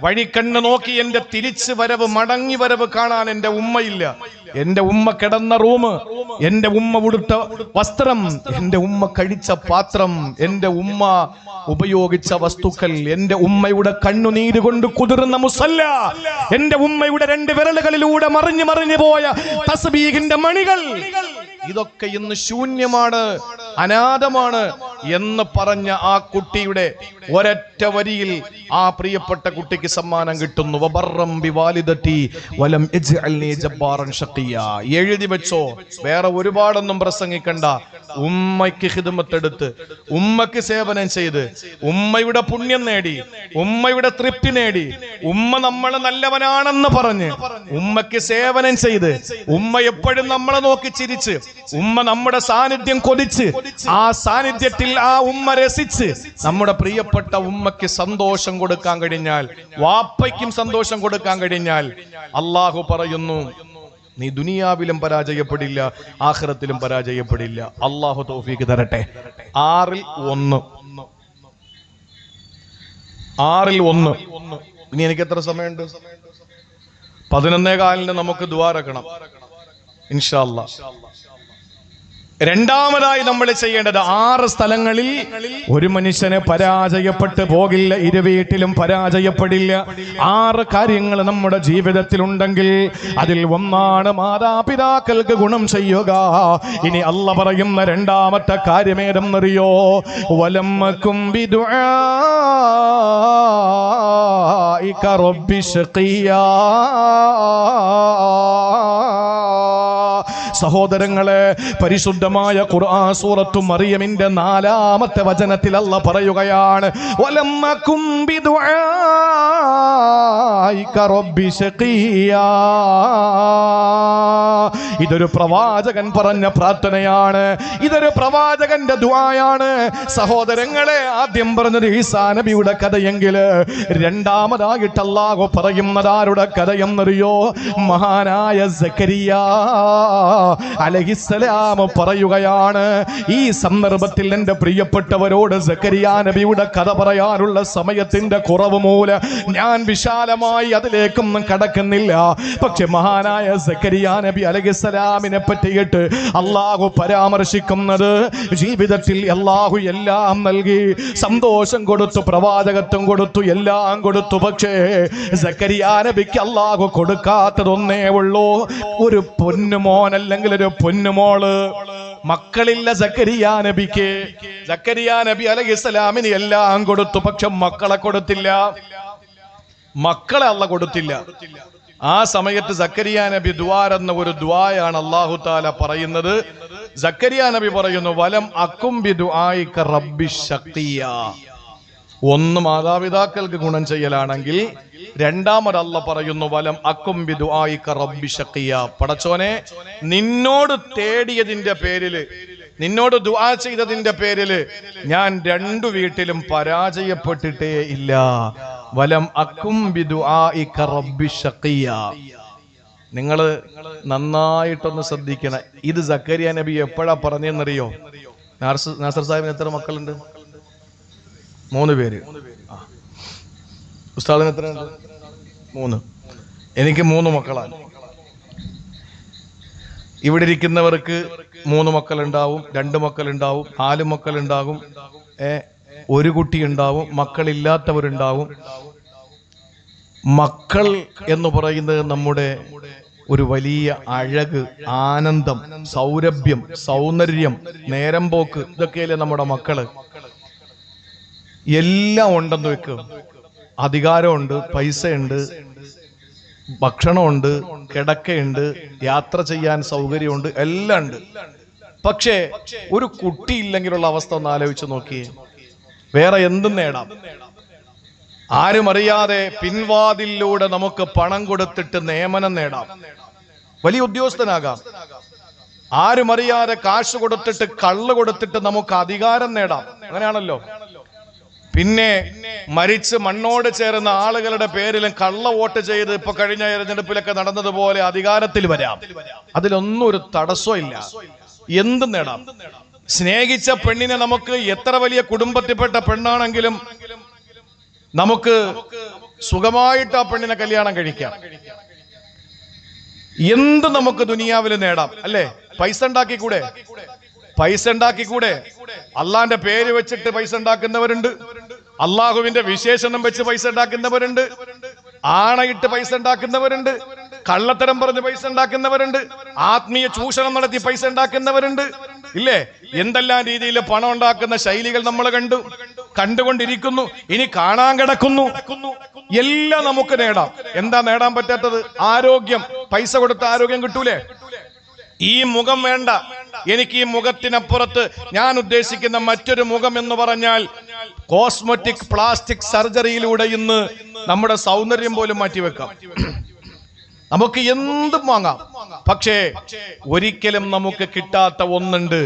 വഴിക്കണ്ണ് നോക്കി എന്റെ തിരിച്ചു വരവ്, മടങ്ങി വരവ് കാണാൻ എന്റെ ഉമ്മയില്ല. എന്റെ ഉമ്മ കിടന്ന റൂം, എന്റെ ഉമ്മ ഉടുത്ത വസ്ത്രം, എന്റെ ഉമ്മ കഴിച്ച പാത്രം, എന്റെ ഉമ്മ ഉപയോഗിച്ച വസ്തുക്കൾ, എന്റെ ഉമ്മയുടെ കണ്ണുനീര് കൊണ്ട് കുതിർന്ന മുസല്ല, എന്റെ ഉമ്മയുടെ 2 വിരലുകളിലൂടെ മറിഞ്ഞു മറിഞ്ഞു പോയ തസ്ബീഹിന്റെ മണികൾ, ഇതൊക്കെ ഇന്ന് ശൂന്യമാണ്, അനാഥമാണ് എന്ന് പറഞ്ഞ ആ കുട്ടിയുടെ ഒരൊറ്റ വരിയിൽ ആ പ്രിയപ്പെട്ട കുട്ടിക്ക് സമ്മാനം കിട്ടുന്നു. വബറം ബിവാലിദതി വലം യജ്അൽനി ജബ്ബാറൻ ശഖിയ. എഴുതി വെച്ചോ, വേറെ ഒരുപാടൊന്നും പ്രസംഗിക്കണ്ട. ഉമ്മയ്ക്ക് ഖിദ്മത്തെടുത്ത് ഉമ്മയ്ക്ക് സേവനം ചെയ്ത് ഉമ്മയുടെ പുണ്യം നേടി ഉമ്മയുടെ തൃപ്തി നേടി ഉമ്മ നമ്മളെ നല്ലവനാണെന്ന് പറഞ്ഞ് ഉമ്മയ്ക്ക് സേവനം ചെയ്ത് ഉമ്മ എപ്പോഴും നമ്മളെ നോക്കി ചിരിച്ച് ഉമ്മ നമ്മുടെ സാന്നിധ്യം കൊതിച്ച് ആ സാന്നിധ്യത്തിൽ ആ ഉമ്മ രസിച്ച് നമ്മുടെ പ്രിയപ്പെട്ട ഉമ്മയ്ക്ക് സന്തോഷം കൊടുക്കാൻ കഴിഞ്ഞാൽ, വാപ്പയ്ക്കും സന്തോഷം കൊടുക്കാൻ കഴിഞ്ഞാൽ, അള്ളാഹു പറയുന്നു നീ ദുനിയാവിലും പരാജയപ്പെടില്ല, ആഖിറത്തിലും പരാജയപ്പെടില്ല. അള്ളാഹു തൗഫീഖ് തരട്ടെ. 6-1 ഇനി എനിക്ക് എത്ര സമയമുണ്ട്? 11:15 നമുക്ക് ദുആ ഇറക്കണം ഇൻഷാ അല്ലാഹ്. രണ്ടാമതായി നമ്മൾ ചെയ്യേണ്ടത് 6 സ്ഥലങ്ങളിൽ ഒരു മനുഷ്യനെ പരാജയപ്പെട്ടു പോകില്ല, ഇരുവീട്ടിലും പരാജയപ്പെടില്ല. 6 കാര്യങ്ങൾ നമ്മുടെ ജീവിതത്തിൽ ഉണ്ടെങ്കിൽ അതിൽ ഒന്നാണ് മാതാപിതാക്കൾക്ക് ഗുണം ചെയ്യുക. ഇനി അല്ലാഹ് പറയുന്ന രണ്ടാമത്തെ കാര്യമേതെന്നറിയോ? വലമ്മക്കും ബിദുആഇക റബ്ബി ശഖിയാ. സഹോദരങ്ങളെ, പരിശുദ്ധമായ ഖുർആൻ സൂറത്തു മറിയമിന്റെ 4-ാമത്തെ വചനത്തിൽ അല്ലാഹ് പറയുകയാണ്, വലമ്മകും ബിദുആഇക റബ്ബി ശഖിയാ. ഇതൊരു പ്രവാചകൻ പറഞ്ഞ പ്രാർത്ഥനയാണ്, ഇതൊരു പ്രവാചകന്റെ ദുആയാണ്. സഹോദരങ്ങളെ, ആദ്യം പറഞ്ഞത് ഈസാ നബിയുടെ കഥയെങ്കിൽ രണ്ടാമതായിട്ട് അല്ലാഹു പറയുന്നത് ആരുടെ കഥയെന്നറിയോ? മഹാനായ സക്കരിയ അലൈഹിസ്സലാം പറയുകയാണ്. ഈ സന്ദർഭത്തിൽ എൻ്റെ പ്രിയപ്പെട്ടവരോട് സക്കരിയ നബിയുടെ കഥ പറയാനുള്ള സമയത്തിന്റെ കുറവ് മൂലം ഞാൻ വിശാലമായി അതിലേക്കൊന്നും കടക്കുന്നില്ല. പക്ഷെ മഹാനായ സക്കരിയ നബി അലൈഹിസ്സലാമിനെ പറ്റിയിട്ട് അള്ളാഹു പരാമർശിക്കുന്നത്, ജീവിതത്തിൽ അള്ളാഹു എല്ലാം നൽകി, സന്തോഷം കൊടുത്തു, പ്രവാചകത്വം കൊടുത്തു, എല്ലാം കൊടുത്തു. പക്ഷേ സക്കരിയ നബിക്ക് അള്ളാഹു കൊടുക്കാത്തതൊന്നേ ഉള്ളൂ, ഒരു പൊന്നുമോൻ അല്ലെങ്കിൽ ഒരു പൊന്നുമോള്. മക്കളില്ല സക്കരിയ നബിക്ക്. സക്കരിയ നബി അലൈഹിസ്സലാമിന് എല്ലാം കൊടുത്തു, പക്ഷെ മക്കളെ കൊടുത്തില്ല. മക്കളെ അല്ലാഹു കൊടുത്തില്ല. ആ സമയത്ത് സക്കരിയ നബി ദുആരെന്ന ഒരു ദുആയാണ് അല്ലാഹു തആല പറയുന്നത്. സക്കരിയ നബി പറയുന്നു, വലം അക്കും ബിദുആഇക റബ്ബി ശഖിയാ. ഒന്ന് മാതാപിതാക്കൾക്ക് ഗുണം ചെയ്യലാണെങ്കിൽ, രണ്ടാമത് അല്ലാഹ് പറയുന്നു വലം അക്കും ബിദുആഇക റബ്ബി ശഖിയാ. പടച്ചോനെ, നിന്നോട് തേടിയതിന്റെ പേരില്, നിന്നോട് ദുആ ചെയ്തതിന്റെ പേരില് ഞാൻ 2 വീട്ടിലും പരാജയപ്പെട്ടിട്ടേ ഇല്ല. വലം അക്കും ബിദുആഇക റബ്ബി ശഖിയാ. നിങ്ങൾ നന്നായിട്ടൊന്ന് ശ്രദ്ധിക്കണം. ഇത് സക്കരിയ നബി എപ്പോഴാ പറഞ്ഞെന്നറിയോ? നാസർ സാഹിബിന് എത്ര മക്കളുണ്ട്? 3 പേര്. ഉസ്താദിന് എത്രയുണ്ട്? 3. എനിക്ക് 3 മക്കളാണ്. ഇവിടെ ഇരിക്കുന്നവർക്ക് 3 മക്കളുണ്ടാവും, 2 മക്കളുണ്ടാവും, 4 മക്കളുണ്ടാകും, 1 കുട്ടി ഉണ്ടാവും, മക്കളില്ലാത്തവരുണ്ടാവും. മക്കൾ എന്ന് പറയുന്നത് നമ്മുടെ ഒരു വലിയ അഴക്, ആനന്ദം, സൗരഭ്യം, സൗന്ദര്യം, നേരം പോക്ക്, ഇതൊക്കെയല്ലേ നമ്മുടെ മക്കള്. എല്ലാം ഉണ്ടെന്ന് വെക്കും. അധികാരമുണ്ട്, പൈസയുണ്ട്, ഭക്ഷണമുണ്ട്, കിടക്കയുണ്ട്, യാത്ര ചെയ്യാൻ സൗകര്യമുണ്ട്, എല്ലാം ഉണ്ട്. പക്ഷേ ഒരു കുട്ടി ഇല്ലെങ്കിലുള്ള അവസ്ഥ ഒന്ന് ആലോചിച്ച് നോക്കിയേ. വേറെ എന്തും നേടാം. ആരും അറിയാതെ പിൻവാതിലൂടെ നമുക്ക് പണം കൊടുത്തിട്ട് നിയമനം നേടാം, വലിയ ഉദ്യോഗസ്ഥനാകാം. ആരും അറിയാതെ കാശ് കൊടുത്തിട്ട്, കള്ള് കൊടുത്തിട്ട് നമുക്ക് അധികാരം നേടാം. അങ്ങനെയാണല്ലോ. പിന്നെ മരിച്ച് മണ്ണോട് ചേർന്ന ആളുകളുടെ പേരിലും കള്ള വോട്ട് ചെയ്ത് ഇപ്പൊ കഴിഞ്ഞ തെരഞ്ഞെടുപ്പിലൊക്കെ നടന്നതുപോലെ അധികാരത്തിൽ വരാം. അതിലൊന്നും ഒരു തടസ്സവും ഇല്ല. എന്തും നേടാം. സ്നേഹിച്ച പെണ്ണിനെ നമുക്ക് എത്ര വലിയ കുടുംബത്തിൽപ്പെട്ട പെണ്ണാണെങ്കിലും നമുക്ക് സുഖമായിട്ട് ആ പെണ്ണിനെ കല്യാണം കഴിക്കാം. എന്ത് നമുക്ക് ദുനിയാവിൽ നേടാം, അല്ലേ? പൈസ ഉണ്ടാക്കിക്കൂടെ? പൈസ ഉണ്ടാക്കിക്കൂടെ? അള്ളാന്റെ പേര് വെച്ചിട്ട് പൈസ ഉണ്ടാക്കുന്നവരുണ്ട്, അള്ളാഹുവിന്റെ വിശേഷണം വെച്ച് പൈസ ഉണ്ടാക്കുന്നവരുണ്ട്, ആണയിട്ട് പൈസ ഉണ്ടാക്കുന്നവരുണ്ട്, കള്ളത്തരം പറഞ്ഞ് പൈസ ഉണ്ടാക്കുന്നവരുണ്ട്, ആത്മീയ ചൂഷണം നടത്തി പൈസ ഉണ്ടാക്കുന്നവരുണ്ട്, ഇല്ലേ? എന്തെല്ലാം രീതിയിൽ പണം ഉണ്ടാക്കുന്ന ശൈലികൾ നമ്മൾ കണ്ടുകൊണ്ടിരിക്കുന്നു, ഇനി കാണാൻ കിടക്കുന്നു. എല്ലാം നമുക്ക് നേടാം. എന്താ നേടാൻ പറ്റാത്തത്? ആരോഗ്യം. പൈസ കൊടുത്ത ആരോഗ്യം കിട്ടൂലേ? ഈ മുഖം വേണ്ട, എനിക്ക് ഈ മുഖത്തിനപ്പുറത്ത് ഞാൻ ഉദ്ദേശിക്കുന്ന മറ്റൊരു മുഖം എന്ന് പറഞ്ഞാൽ കോസ്മെറ്റിക് പ്ലാസ്റ്റിക് സർജറിയിലൂടെ ഇന്ന് നമ്മുടെ സൗന്ദര്യം പോലും മാറ്റിവെക്കാം. നമുക്ക് എന്തും വാങ്ങാം. പക്ഷേ ഒരിക്കലും നമുക്ക് കിട്ടാത്ത ഒന്നുണ്ട്.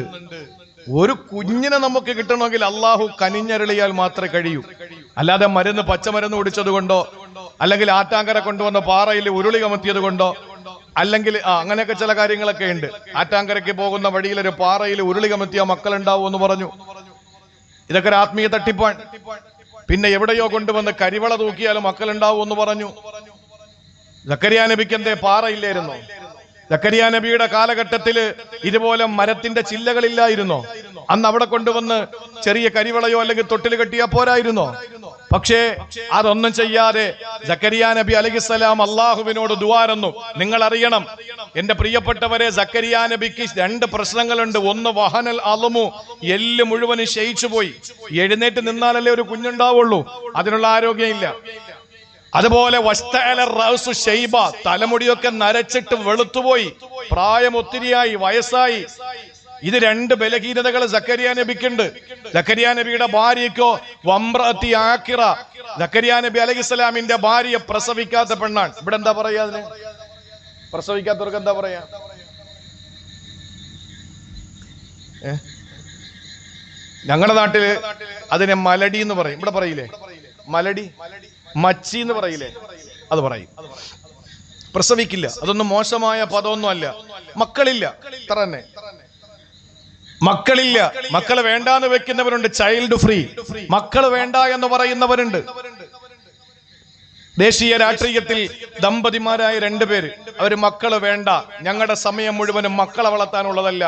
ഒരു കുഞ്ഞിനെ നമുക്ക് കിട്ടണമെങ്കിൽ അള്ളാഹു കനിഞ്ഞരളിയാൽ മാത്രമേ കഴിയൂ. അല്ലാതെ പച്ചമരുന്ന് കുടിച്ചത് കൊണ്ടോ, അല്ലെങ്കിൽ ആറ്റാങ്കര കൊണ്ടുവന്ന പാറയിൽ ഉരുളി കമത്തിയത് കൊണ്ടോ, അല്ലെങ്കിൽ അങ്ങനെയൊക്കെ ചില കാര്യങ്ങളൊക്കെ ഉണ്ട്. ആറ്റാങ്കരയ്ക്ക് പോകുന്ന വഴിയിൽ ഒരു പാറയിൽ ഉരുളി കമത്തിയ മക്കളുണ്ടാവും എന്ന് പറഞ്ഞു. ഇതൊക്കെ ഒരു ആത്മീയ തട്ടിപ്പാണ്. പിന്നെ എവിടെയോ കൊണ്ടുവന്ന് കരിവള തൂക്കിയാലും മക്കളുണ്ടാവും എന്ന് പറഞ്ഞു. സക്കരിയ നബിക്ക് എന്തേ പാറയില്ലായിരുന്നോ? സക്കരിയ നബിയുടെ കാലഘട്ടത്തില് ഇതുപോലെ മരത്തിന്റെ ചില്ലകളില്ലായിരുന്നോ? അന്ന് അവിടെ കൊണ്ടുവന്ന് ചെറിയ കരിവളയോ അല്ലെങ്കിൽ തൊട്ടിൽ കെട്ടിയാ പോരായിരുന്നോ? പക്ഷേ അതൊന്നും ചെയ്യാതെ സക്കരിയ നബി അലൈഹിസ്സലാം അള്ളാഹുവിനോട് ദുആരന്നു. നിങ്ങൾ അറിയണം എന്റെ പ്രിയപ്പെട്ടവരെ, സക്കരിയ നബിക്ക് 2 പ്രശ്നങ്ങളുണ്ട്. ഒന്ന് വഹനൽ അളമു, എല്ല് മുഴുവനും ക്ഷയിച്ചു പോയി. എഴുന്നേറ്റ് നിന്നാലല്ലേ ഒരു കുഞ്ഞുണ്ടാവുള്ളൂ, അതിനുള്ള ആരോഗ്യമില്ല. അതുപോലെ തലമുടിയൊക്കെ നരച്ചിട്ട് വെളുത്തുപോയി, പ്രായം ഒത്തിരിയായി, വയസ്സായി. ഇത് 2 ബലഹീനതകൾ സക്കരിയ നബിക്കുണ്ട്. സക്കരിയ നബിയുടെ ഭാര്യയ്ക്കോ വംറഅത്തി ആഖിറ, സക്കരിയ നബി അലൈഹിസ്സലാമിന്റെ ഭാര്യ പ്രസവിക്കാത്ത പെണ്ണാണ്. ഇവിടെ എന്താ പറയാ? അതിന് പ്രസവിക്കാത്തവർക്ക് എന്താ പറയാ? ഞങ്ങളുടെ നാട്ടില് അതിനെ മലടി എന്ന് പറയും. ഇവിടെ പറയില്ലേ മലടി? മച്ചി എന്ന് പറയില്ലേ? അത് പറയും. പ്രസവിക്കില്ല. അതൊന്നും മോശമായ പദമൊന്നും അല്ല. മക്കളില്ല, ഇത്ര തന്നെ. മക്കളില്ല. മക്കള് വേണ്ടാന്ന് വെക്കുന്നവരുണ്ട്, ചൈൽഡ് ഫ്രീ. മക്കള് വേണ്ട എന്ന് പറയുന്നവരുണ്ട്. ദേശീയ രാഷ്ട്രീയത്തിൽ ദമ്പതിമാരായ 2 പേര്, അവര് മക്കള് വേണ്ട, ഞങ്ങളുടെ സമയം മുഴുവനും മക്കളെ വളർത്താനുള്ളതല്ല,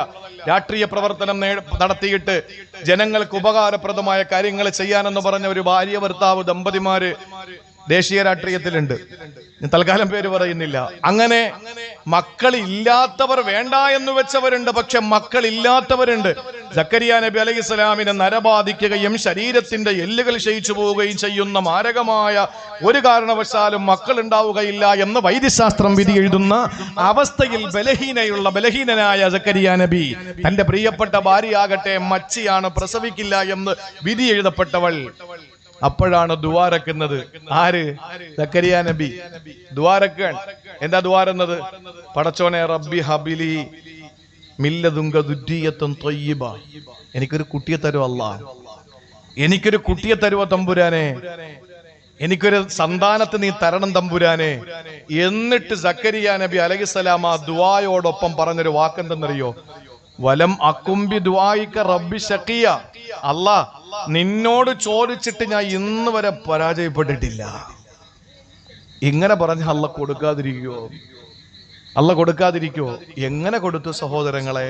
രാഷ്ട്രീയ പ്രവർത്തനം നടത്തിയിട്ട് ജനങ്ങൾക്ക് ഉപകാരപ്രദമായ കാര്യങ്ങൾ ചെയ്യാനെന്ന് പറഞ്ഞ ഒരു ഭാര്യ ഭർത്താവ് ദമ്പതിമാര് ദേശീയ രാഷ്ട്രീയത്തിലുണ്ട്. തൽക്കാലം പേര് പറയുന്നില്ല. അങ്ങനെ മക്കളില്ലാത്തവർ വേണ്ട എന്ന് വെച്ചവരുണ്ട്. പക്ഷെ മക്കളില്ലാത്തവരുണ്ട്. സക്കരിയ നബി അലൈഹിസ്സലാമിനെ നരബാധിക്കുകയും ശരീരത്തിന്റെ എല്ലുകൾ ക്ഷയിച്ചു പോവുകയും ചെയ്യുന്ന മാരകമായ ഒരു കാരണവശാലും മക്കൾ ഉണ്ടാവുകയില്ല എന്ന് വൈദ്യശാസ്ത്രം വിധി എഴുതുന്ന അവസ്ഥയിൽ ബലഹീനനായ സക്കരിയ നബി തന്റെ പ്രിയപ്പെട്ട ഭാര്യയാകട്ടെ മച്ചിയാണ്, പ്രസവിക്കില്ല എന്ന് വിധി എഴുതപ്പെട്ടവൾ. അപ്പോഴാണ് ദുആരക്കുന്നത്. ആര്? സക്കരിയ നബി ദുആരക്കാൻ. എന്താ ദുആരുന്നത്? പടച്ചോനെ റബ്ബി ഹബിലി മില്ലദുങ്ക ദുർരിയത്തുൻ ത്വയ്യിബ, എനിക്കൊരു കുട്ടിയെ തരുവോ അല്ലാഹ്, എനിക്കൊരു കുട്ടിയെ തരുവോ തമ്പുരാനെ, എനിക്കൊരു സന്താനത്തെ നീ തരണം തമ്പുരാനെ. എന്നിട്ട് സക്കരിയ നബി അലൈഹിസ്സലാം ആ ദുആയോടൊപ്പം പറഞ്ഞൊരു വാക്കെന്തെന്നറിയോ? വലം അക്കുംബി ദുആയിക റബ്ബി ശഖിയ, അല്ലാഹ് നിന്നോട് ചോദിച്ചിട്ട് ഞാൻ ഇന്ന് വരെ പരാജയപ്പെട്ടിട്ടില്ല. ഇങ്ങനെ പറഞ്ഞ അല്ല കൊടുക്കാതിരിക്കോ? എങ്ങനെ കൊടുത്തു സഹോദരങ്ങളെ?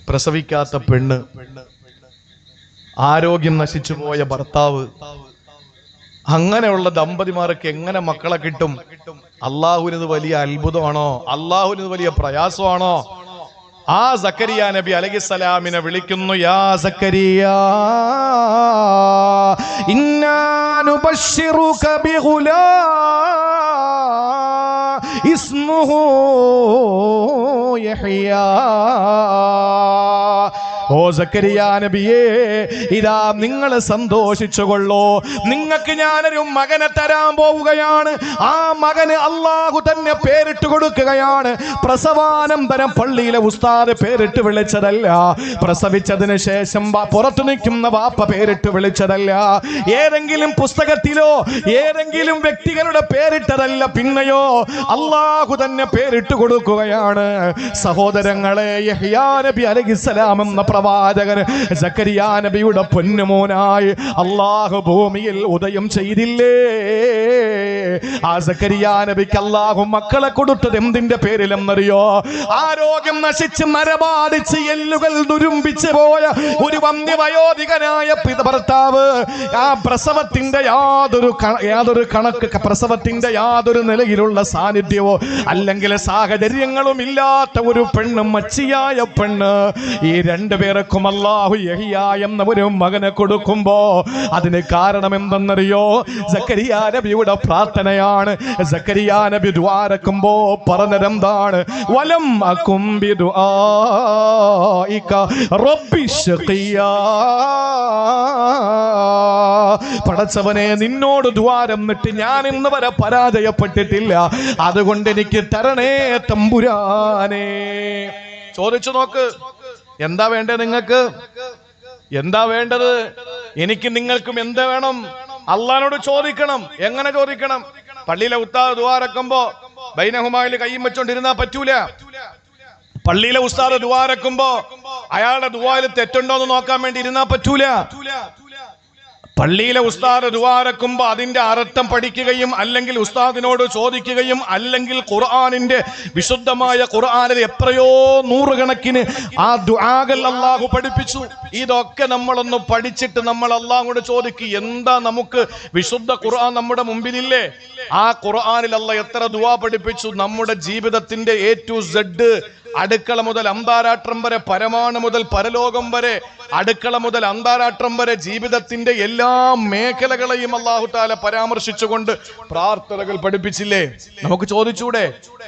പ്രസവിക്കാത്ത പെണ്ണ്, ആരോഗ്യം നശിച്ചു പോയ ഭർത്താവ്, അങ്ങനെയുള്ള ദമ്പതിമാർക്ക് എങ്ങനെ മക്കളെ കിട്ടും? അള്ളാഹുവിന് വലിയ അത്ഭുതമാണോ? അള്ളാഹുവിന് വലിയ പ്രയാസമാണോ? ആ സക്കരിയ നബി അലൈഹിസ്സലാമിനെ വിളിക്കുന്നു. യാ സക്കരിയ ഇന്നാ നുബശ്ശിറുക ബിഗുലാം ഇസ്മുഹു യഹ്യ. ഓ സക്കരിയ നബിയേ, ഇതാ നിങ്ങൾ സന്തോഷിച്ചുകൊള്ളൂ, നിങ്ങൾക്ക് ഞാനൊരു മകനെ തരാൻ പോവുകയാണ്. ആ മകന് അള്ളാഹു തന്നെ പേരിട്ട് കൊടുക്കുകയാണ്. പ്രസവാനന്തരം പള്ളിയിലെ ഉസ്താദ് പേരിട്ട് വിളിച്ചതല്ല, പ്രസവിച്ചതിന് ശേഷം പുറത്തു നിൽക്കുന്ന വാപ്പ പേരിട്ട് വിളിച്ചതല്ല, ഏതെങ്കിലും പുസ്തകത്തിലോ ഏതെങ്കിലും വ്യക്തികളുടെ പേരിട്ടതല്ല, പിന്നെയോ അള്ളാഹു തന്നെ പേരിട്ട് കൊടുക്കുകയാണ്. സഹോദരങ്ങളെ, യഹ്യാ നബി അലൈഹിസ്സലാം എന്ന പ്രവാചകൻ സക്കരിയ നബിയുടെ പൊന്നുമോനായി അല്ലാഹു ഭൂമിയിൽ ഉദയം ചെയ്തില്ലേ? ആ സക്കരിയ നബിക്ക് അല്ലാഹു മക്കളെ കൊടുത്തത് എന്തിന്റെ പേരിലെന്നറിയോ? ആരോഗ്യം നശിച്ച് നരബാധിച്ച് എല്ലുകൾ ദുരുമ്പിച്ച് പോയ ഒരു വന്ധ്യവയോധികനായ ഭർത്താവ്, ആ പ്രസവത്തിന്റെ പ്രസവത്തിന്റെ യാതൊരു നിലയിലുള്ള സാന്നിധ്യമോ അല്ലെങ്കിൽ സാഹചര്യങ്ങളും ഇല്ലാത്ത ഒരു പെണ്ണ്, മച്ചിയായ പെണ്ണ്, ഈ 2 പേർക്കും അല്ലാഹു യഹ്യ എന്ന ഒരു മകനെ കൊടുക്കുമ്പോ അതിന് കാരണം എന്തെന്നറിയോ? സക്കരിയ നബിയുടെ പ്രാർത്ഥനയാണ്. സക്കരിയ നബി ദുആരക്കുമ്പോ പറഞ്ഞതെന്താണ്? വലം അകും ബിദുആഇക റബ്ബി ശഖിയാ. പടച്ചവനെ, നിന്നോട് ദ്വാരം നിട്ട് ഞാൻ ഇന്ന് വരെ പരാജയപ്പെട്ടിട്ടില്ല, അതുകൊണ്ട് എനിക്ക് തരണേ തമ്പുരാനെ. ചോദിച്ചു നോക്ക്, എന്താ വേണ്ടത് നിങ്ങൾക്ക്? എന്താ വേണ്ടത്? എനിക്ക് നിങ്ങൾക്കും എന്താ വേണം? അള്ളാനോട് ചോദിക്കണം. എങ്ങനെ ചോദിക്കണം? പള്ളിയിലെ ഉസ്താദ് ദുആരക്കുമ്പോ ബൈനഹുമായിൽ കയ്യും വെച്ചോണ്ടിരുന്നാ പറ്റൂല. പള്ളിയിലെ ഉസ്താദ് ദുആരക്കുമ്പോ അയാളുടെ ദുആയിൽ തെറ്റുണ്ടോ എന്ന് നോക്കാൻ വേണ്ടി ഇരുന്നാ പറ്റൂല. പള്ളിയിലെ ഉസ്താദ് ദുആരക്കുമ്പോ അതിന്റെ അർത്ഥം പഠിക്കുകയും അല്ലെങ്കിൽ ഉസ്താദിനോട് ചോദിക്കുകയും അല്ലെങ്കിൽ ഖുർആനിന്റെ വിശുദ്ധമായ ഖുർആനിൽ എത്രയോ നൂറുകണക്കിന് ആ ദുആകൾ അല്ലാഹു പഠിപ്പിച്ചു. ഇതൊക്കെ നമ്മളൊന്ന് പഠിച്ചിട്ട് നമ്മൾ അല്ലാഹുവോട് ചോദിക്കുക. എന്താ നമുക്ക് വിശുദ്ധ ഖുർആൻ നമ്മുടെ മുമ്പിലില്ലേ? ആ ഖുർആനിൽ അല്ലാഹ് എത്ര ദുആ പഠിപ്പിച്ചു. നമ്മുടെ ജീവിതത്തിന്റെ A to Z, അടുക്കള മുതൽ അന്താരാഷ്ട്രം വരെ, പരമാണു മുതൽ പരലോകം വരെ, അടുക്കള മുതൽ അന്താരാഷ്ട്രം വരെ, ജീവിതത്തിന്റെ എല്ലാ മേഖലകളെയും അല്ലാഹു തആല പരാമർശിച്ചുകൊണ്ട് പ്രാർത്ഥനകൾ പഠിപ്പിച്ചില്ലേ? നമുക്ക് ചോദിച്ചൂടെ?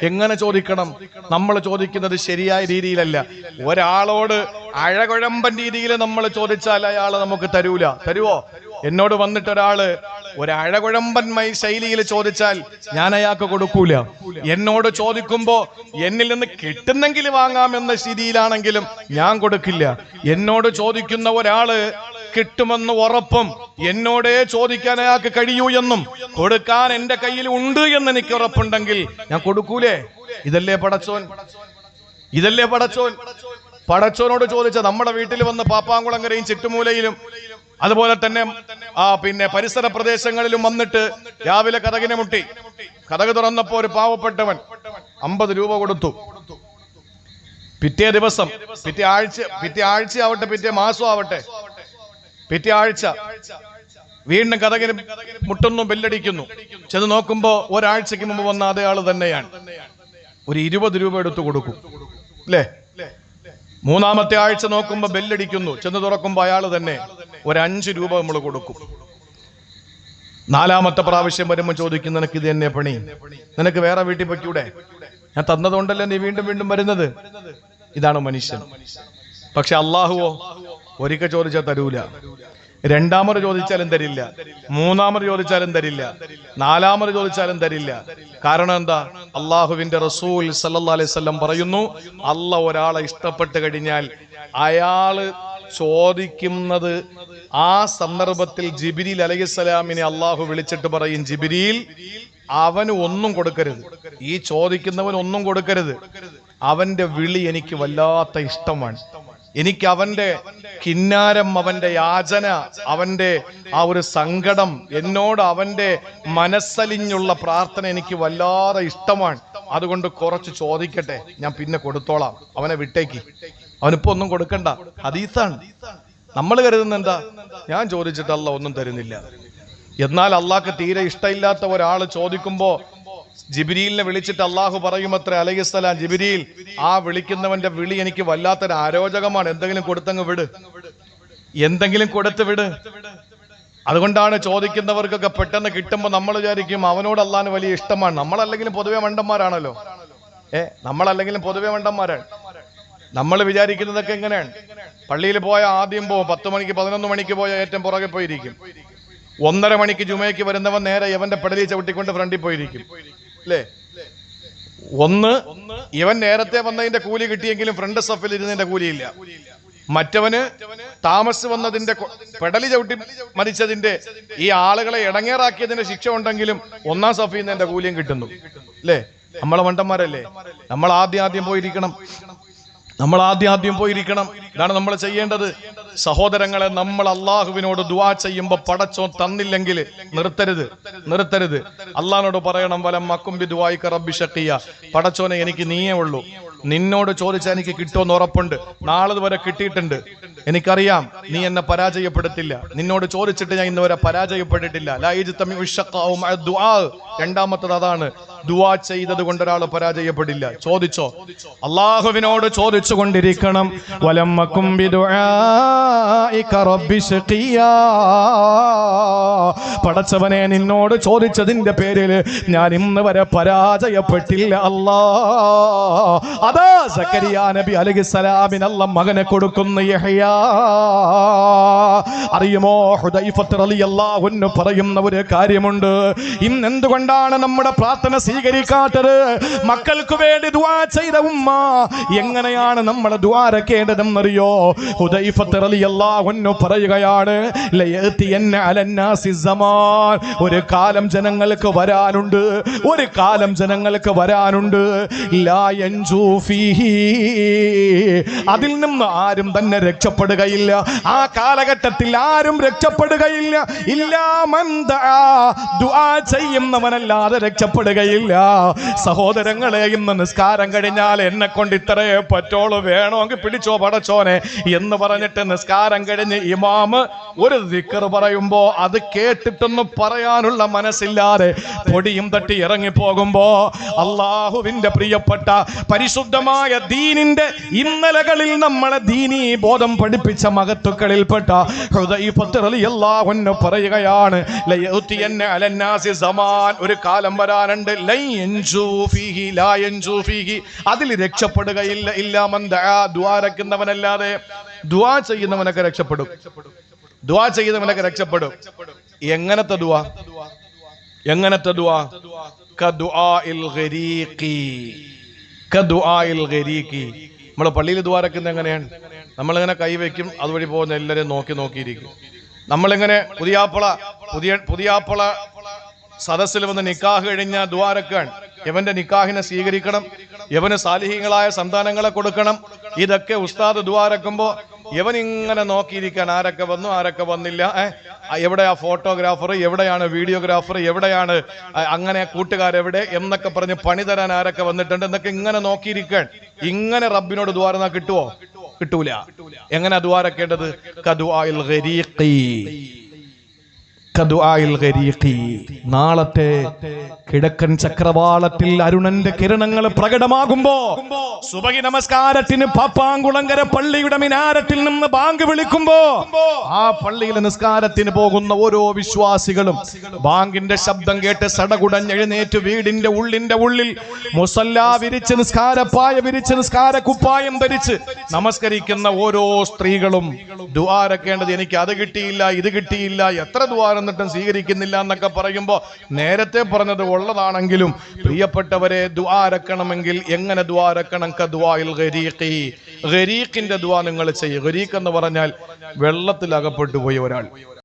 എങ്ങനെ ചോദിക്കണം? നമ്മൾ ചോദിക്കുന്നത് ശരിയായ രീതിയിലല്ല. ഒരാളോട് അഴകുഴമ്പൻ രീതിയിൽ നമ്മൾ ചോദിച്ചാൽ അയാൾ നമുക്ക് തരൂല. തരുവോ? എന്നോട് വന്നിട്ട് ഒരാള് ഒരു അഴകുഴമ്പന്മായി ശൈലിയിൽ ചോദിച്ചാൽ ഞാൻ അയാൾക്ക് കൊടുക്കൂല. എന്നോട് ചോദിക്കുമ്പോ എന്നിൽ നിന്ന് കിട്ടുന്നെങ്കിൽ വാങ്ങാമെന്ന സ്ഥിതിയിലാണെങ്കിലും ഞാൻ കൊടുക്കില്ല. എന്നോട് ചോദിക്കുന്ന ഒരാള് കിട്ടുമെന്ന് ഉറപ്പും എന്നോടേ ചോദിക്കാൻ അയാൾക്ക് കഴിയൂ എന്നും കൊടുക്കാൻ എന്റെ കയ്യിൽ ഉണ്ട് എന്ന് എനിക്ക് ഉറപ്പുണ്ടെങ്കിൽ ഞാൻ കൊടുക്കൂലേ? ഇതല്ലേ പടച്ചോൻ? ഇതല്ലേ പടച്ചോൻ? പടച്ചോനോട് ചോദിച്ച നമ്മുടെ വീട്ടിൽ വന്ന് പാപ്പാങ്കുളങ്ങരയും ചുറ്റുമൂലയിലും അതുപോലെ തന്നെ പിന്നെ പരിസര പ്രദേശങ്ങളിലും വന്നിട്ട് രാവിലെ കതകിനെ മുട്ടി. കതക് തുറന്നപ്പോ ഒരു പാവപ്പെട്ടവൻ 50 രൂപ കൊടുത്തു. പിറ്റേ ദിവസം, പിറ്റേ ആഴ്ച ആവട്ടെ, പിറ്റേ മാസം ആവട്ടെ, പിറ്റേ ആഴ്ച വീണ്ടും കതകിന് മുട്ടുന്നു, ബെല്ലടിക്കുന്നു. ചെന്ന് നോക്കുമ്പോ ഒരാഴ്ചക്ക് മുമ്പ് വന്ന അതേ ആള് തന്നെയാണ്. ഒരു 20 രൂപ എടുത്തു കൊടുക്കും അല്ലേ? മൂന്നാമത്തെ ആഴ്ച നോക്കുമ്പോ ബെല്ലടിക്കുന്നു. ചെന്ന് തുറക്കുമ്പോ അയാള് തന്നെ. ഒരു 5 രൂപ നമ്മൾ കൊടുക്കും. നാലാമത്തെ പ്രാവശ്യം വരുമ്പോൾ ചോദിക്കും, നിനക്ക് ഇത് തന്നെ പണി? നിനക്ക് വേറെ വീട്ടിൽ പൊയ്ക്കൂടെ? ഞാൻ തന്നതുകൊണ്ടല്ലേ നീ വീണ്ടും വീണ്ടും വരുന്നത്? ഇതാണ് മനുഷ്യൻ. പക്ഷെ അള്ളാഹുവോ ഒരിക്കൽ ചോദിച്ചാൽ തരൂല. രണ്ടാമത് ചോദിച്ചാലും തരില്ല. മൂന്നാമത് ചോദിച്ചാലും തരില്ല. നാലാമത് ചോദിച്ചാലും തരില്ല. കാരണം എന്താ? അള്ളാഹുവിന്റെ റസൂൽ സല്ലല്ലാഹു അലൈഹി വസല്ലം പറയുന്നു, അള്ളാഹ് ഒരാളെ ഇഷ്ടപ്പെട്ട് കഴിഞ്ഞാൽ അയാള് ചോദിക്കുന്നത് ആ സന്ദർഭത്തിൽ ജിബ്രീൽ അലൈഹിസ്സലാമിനെ അള്ളാഹു വിളിച്ചിട്ട് പറയും, ജിബ്രീൽ അവന് ഒന്നും കൊടുക്കരുത്, ഈ ചോദിക്കുന്നവൻ ഒന്നും കൊടുക്കരുത്. അവന്റെ വിളി എനിക്ക് വല്ലാത്ത ഇഷ്ടമാണ്. എനിക്ക് അവന്റെ കിന്നാരം, അവന്റെ യാചന, അവന്റെ ആ ഒരു സങ്കടം, എന്നോട് അവന്റെ മനസ്സലിഞ്ഞുള്ള പ്രാർത്ഥന എനിക്ക് വല്ലാതെ ഇഷ്ടമാണ്. അതുകൊണ്ട് കുറച്ച് ചോദിക്കട്ടെ, ഞാൻ പിന്നെ കൊടുത്തോളാം, അവനെ വിട്ടേക്ക്, അവനിപ്പോ ഒന്നും കൊടുക്കണ്ട. ഹദീസാണ്. നമ്മൾ കരുതുന്ന എന്താ? ഞാൻ ചോദിച്ചിട്ട് അല്ലാഹ് ഒന്നും തരുന്നില്ല. എന്നാൽ അള്ളാഹ്ക്ക് തീരെ ഇഷ്ടമില്ലാത്ത ഒരാൾ ചോദിക്കുമ്പോ ജിബ്രീലിനെ വിളിച്ചിട്ട് അള്ളാഹു പറയുമത്രേ അലൈഹിസ്സലാം, ജിബ്രീൽ, ആ വിളിക്കുന്നവന്റെ വിളി എനിക്ക് വല്ലാത്തൊരു അരോചകമാണ്, എന്തെങ്കിലും കൊടുത്തങ്ങ് വിട്, എന്തെങ്കിലും കൊടുത്ത് വിട്. അതുകൊണ്ടാണ് ചോദിക്കുന്നവർക്കൊക്കെ പെട്ടെന്ന് കിട്ടുമ്പോൾ നമ്മൾ വിചാരിക്കും അവനോട് അള്ളാഹിന് വലിയ ഇഷ്ടമാണ്. നമ്മളല്ലെങ്കിലും പൊതുവെ മണ്ടന്മാരാണല്ലോ. നമ്മളല്ലെങ്കിലും പൊതുവെ മണ്ടന്മാരാണ്. നമ്മൾ വിചാരിക്കുന്നതൊക്കെ എങ്ങനെയാണ്? പള്ളിയിൽ പോയ ആദ്യം പോവും, 10 മണിക്ക് 11 മണിക്ക് പോയ ഏറ്റവും പുറകെ പോയിരിക്കും. 1:30 മണിക്ക് ജുമയ്ക്ക് വരുന്നവൻ നേരെ ഇവന്റെ പെടലി ചവിട്ടിക്കൊണ്ട് ഫ്രണ്ടിൽ പോയിരിക്കും അല്ലേ? ഇവൻ നേരത്തെ വന്നതിന്റെ കൂലി കിട്ടിയെങ്കിലും ഫ്രണ്ട് സഫിൽ ഇരുന്നതിന്റെ കൂലിയില്ല. മറ്റവന് താമസിച്ച് വന്നതിന്റെ പെടലി ചവിട്ടി മരിച്ചതിന്റെ ഈ ആളുകളെ ഇടങ്ങേറാക്കിയതിന്റെ ശിക്ഷ ഉണ്ടെങ്കിലും 1-ാം സഫിൽ നിന്ന് എന്റെ കൂലിയും കിട്ടുന്നു അല്ലേ? നമ്മളെ മണ്ടന്മാരല്ലേ? നമ്മൾ ആദ്യം പോയിരിക്കണം. ഇതാണ് നമ്മൾ ചെയ്യേണ്ടത്. സഹോദരങ്ങളെ, നമ്മൾ അള്ളാഹുവിനോട് ദുആ ചെയ്യുമ്പോൾ പടച്ചോൻ തന്നില്ലെങ്കിൽ നിർത്തരുത്. അള്ളാഹിനോട് പറയണം, വലം അകും ബിദുആഇക റബ്ബി ശഖിയ, പടച്ചോനെ എനിക്ക് നീയേ ഉള്ളൂ, നിന്നോട് ചോദിച്ചാൽ എനിക്ക് കിട്ടുമെന്ന് ഉറപ്പുണ്ട്. നാളെ വരെ കിട്ടിയിട്ടുണ്ട്. എനിക്കറിയാം നീ എന്നെ പരാജയപ്പെടുത്തില്ല, നിന്നോട് ചോദിച്ചിട്ട് ഞാൻ ഇന്നുവരെ പരാജയപ്പെട്ടിട്ടില്ല. രണ്ടാമത്തത് അതാണ്, ദുആ ചെയ്തത് കൊണ്ട് ഒരാൾ പരാജയപ്പെടില്ല. ചോദിച്ചോ, അള്ളാഹുവിനോട് ചോദിച്ചു കൊണ്ടിരിക്കണം. വലമ്മക്കും പടച്ചവനെ, നിന്നോട് ചോദിച്ചതിന്റെ പേരിൽ ഞാൻ ഇന്ന് വരെ പരാജയപ്പെട്ടില്ല അല്ലാ. അതാ സക്കരിയ നബി അലൈഹിസ്സലാമിന് അല്ലാഹ് മകനെ കൊടുക്കുന്ന യഹ്യാ. അറിയുമോ, ഹുദൈഫത്ത് റളിയല്ലാഹു അൻഹു പറയുന്ന ഒരു കാര്യമുണ്ട്. ഇന്ന് എന്തുകൊണ്ടാണ് നമ്മുടെ പ്രാർത്ഥന സ്വീകരിക്കാത്തത്? മക്കൾക്ക് വേണ്ടി ദുആ ചെയ്ത ഉമ്മ എങ്ങനെയാണ് നമ്മൾ ദുആരക്കേണ്ടതെന്നറിയോ? ഹുദൈഫത്ത് റളിയല്ലാഹു അൻഹു പറയുകയാണ്, ലയതിയന്ന അലന്നാസി സമാൻ, ഒരു കാലം ജനങ്ങൾക്ക് വരാനുണ്ട്, ഒരു കാലം ജനങ്ങൾക്ക് വരാനുണ്ട്. ലാ യൻജൂ ഫീഹി, അതിൽ നിന്ന് ആരും തന്നെ രക്ഷപ്പെടുകയില്ല. ആ കാലഘട്ടത്തിൽ ആരും രക്ഷപ്പെടുകയില്ല. ഇല്ലാ മൻ ദആ, ദുആ ചെയ്യുന്നവനല്ലാതെ രക്ഷപ്പെടുകയില്ല. സഹോദരങ്ങളെ, ഇന്ന് നിസ്കാരം കഴിഞ്ഞാൽ എന്നെ കൊണ്ട് ഇത്രയേ പറ്റോളൂ, വേണമെങ്കിൽ പിടിച്ചോ പടച്ചോനെ എന്ന് പറഞ്ഞിട്ട് നിസ്കാരം കഴിഞ്ഞ് ഇമാമ് ഒരു ദിക്ർ പറയുമ്പോ അത് കേട്ടിട്ടൊന്നും പറയാനുള്ള മനസ്സില്ലാതെ പൊടിയും തട്ടി ഇറങ്ങി പോകുമ്പോ, അള്ളാഹുവിന്റെ പ്രിയപ്പെട്ട പരിശുദ്ധമായ ദീനിന്റെ ഇന്നലകളിൽ നമ്മളെ ദീനീ ബോധം പഠിപ്പിച്ച മഹത്തുക്കളിൽപ്പെട്ട ഹുദൈഫത്ത് റളിയല്ലാഹു അൻഹു പറയുകയാണ്, ലയതിയന്ന അലന്നാസി സമാൻ, ഒരു കാലം വരാനുണ്ട്, ലൻ യൻജൂ ഫീഹി, ലാ യൻജൂ ഫീഹി, അതിൽ രക്ഷപ്പെടുകയില്ല. ഇല്ലാ മൻ ദആ, ദുആരക്കുന്നവനല്ലാതെ. ദുആ ചെയ്യുന്നവനൊക്കെ രക്ഷപ്പെടും, ദുആ ചെയ്യുന്നവനൊക്കെ രക്ഷപ്പെടും. എങ്ങനത്തെ ദുആ? എങ്ങനത്തെ ദുആ? കദുആഇൽ ഗരീഖി, കദുആഇൽ ഗരീഖി. നമ്മൾ പള്ളിയിൽ ദുആരക്കുന്നത് എങ്ങനെയാണ്? നമ്മളിങ്ങനെ കൈവയ്ക്കും, അതുവഴി പോകുന്ന എല്ലാവരെയും നോക്കിയിരിക്കും. നമ്മളിങ്ങനെ പുതിയാപ്പള സദസ്സിൽ വന്ന് നിക്കാഹ് കഴിഞ്ഞ ദുആരക്കാൻ, യവന്റെ നിക്കാഹിനെ സ്വീകരിക്കണം, യവന് സാലിഹീങ്ങളായ സന്താനങ്ങളെ കൊടുക്കണം. ഇതൊക്കെ ഉസ്താദ് ദുആരക്കുമ്പോ യവൻ ഇങ്ങനെ നോക്കിയിരിക്കാൻ, ആരൊക്കെ വന്നു ആരൊക്കെ വന്നില്ല, എവിടെയാ ഫോട്ടോഗ്രാഫർ, എവിടെയാണ് വീഡിയോഗ്രാഫർ, എവിടെയാണ് അങ്ങനെ കൂട്ടുകാരെവിടെ എന്നൊക്കെ പറഞ്ഞ് പണി തരാൻ ആരൊക്കെ വന്നിട്ടുണ്ട് എന്നൊക്കെ ഇങ്ങനെ നോക്കിയിരിക്കാൻ. ഇങ്ങനെ റബ്ബിനോട് ദുആ കിട്ടുവോ? കിട്ടൂല. എങ്ങനെ ദുആരക്കേണ്ടത്? കദുആഇൽ ഗരീഖി, കദുആഇൽ ഗരീഖി. നാളത്തെ കിഴക്കൻ ചക്രവാളത്തിൽ അരുണന്റെ കിരണങ്ങൾ പ്രകടമാകുമ്പോ, സുബഹി നമസ്കാരത്തിന് പാപ്പാങ്കുളങ്കര പള്ളിയുടെ മിനാരത്തിൽ നിന്ന് ബാങ്ക് വിളിക്കുമ്പോ, ആ പള്ളിയിലെ നിസ്കാരത്തിന് പോകുന്ന ഓരോ വിശ്വാസികളും ബാങ്കിന്റെ ശബ്ദം കേട്ട് സടകുടഞ്ഞെഴുന്നേറ്റ് വീടിന്റെ ഉള്ളിൽ മുസല്ല വിരിച്ച്, നിസ്കാരപ്പായ വിരിച്ച്, നിസ്കാര കുപ്പായം ധരിച്ച് നമസ്കരിക്കുന്ന ഓരോ സ്ത്രീകളും ദുആരക്കേണ്ടത്, എനിക്ക് അത് കിട്ടിയില്ല, ഇത് കിട്ടിയില്ല, എത്ര ദുആ എന്നിട്ടും സ്വീകരിക്കുന്നില്ല എന്നൊക്കെ പറയുമ്പോ, നേരത്തെ പറഞ്ഞത് ഉള്ളതാണെങ്കിലും പ്രിയപ്പെട്ടവരെ, ദുആരക്കണമെങ്കിൽ എങ്ങനെ ദുആരക്കണം? കദുആഇൽ ഗരീഖി, ഗരീഖിന്റെ ദുആ നിങ്ങൾ ചെയ്യുക. ഗരീഖ് എന്ന് പറഞ്ഞാൽ വെള്ളത്തിൽ അകപ്പെട്ടു പോയ ഒരാൾ.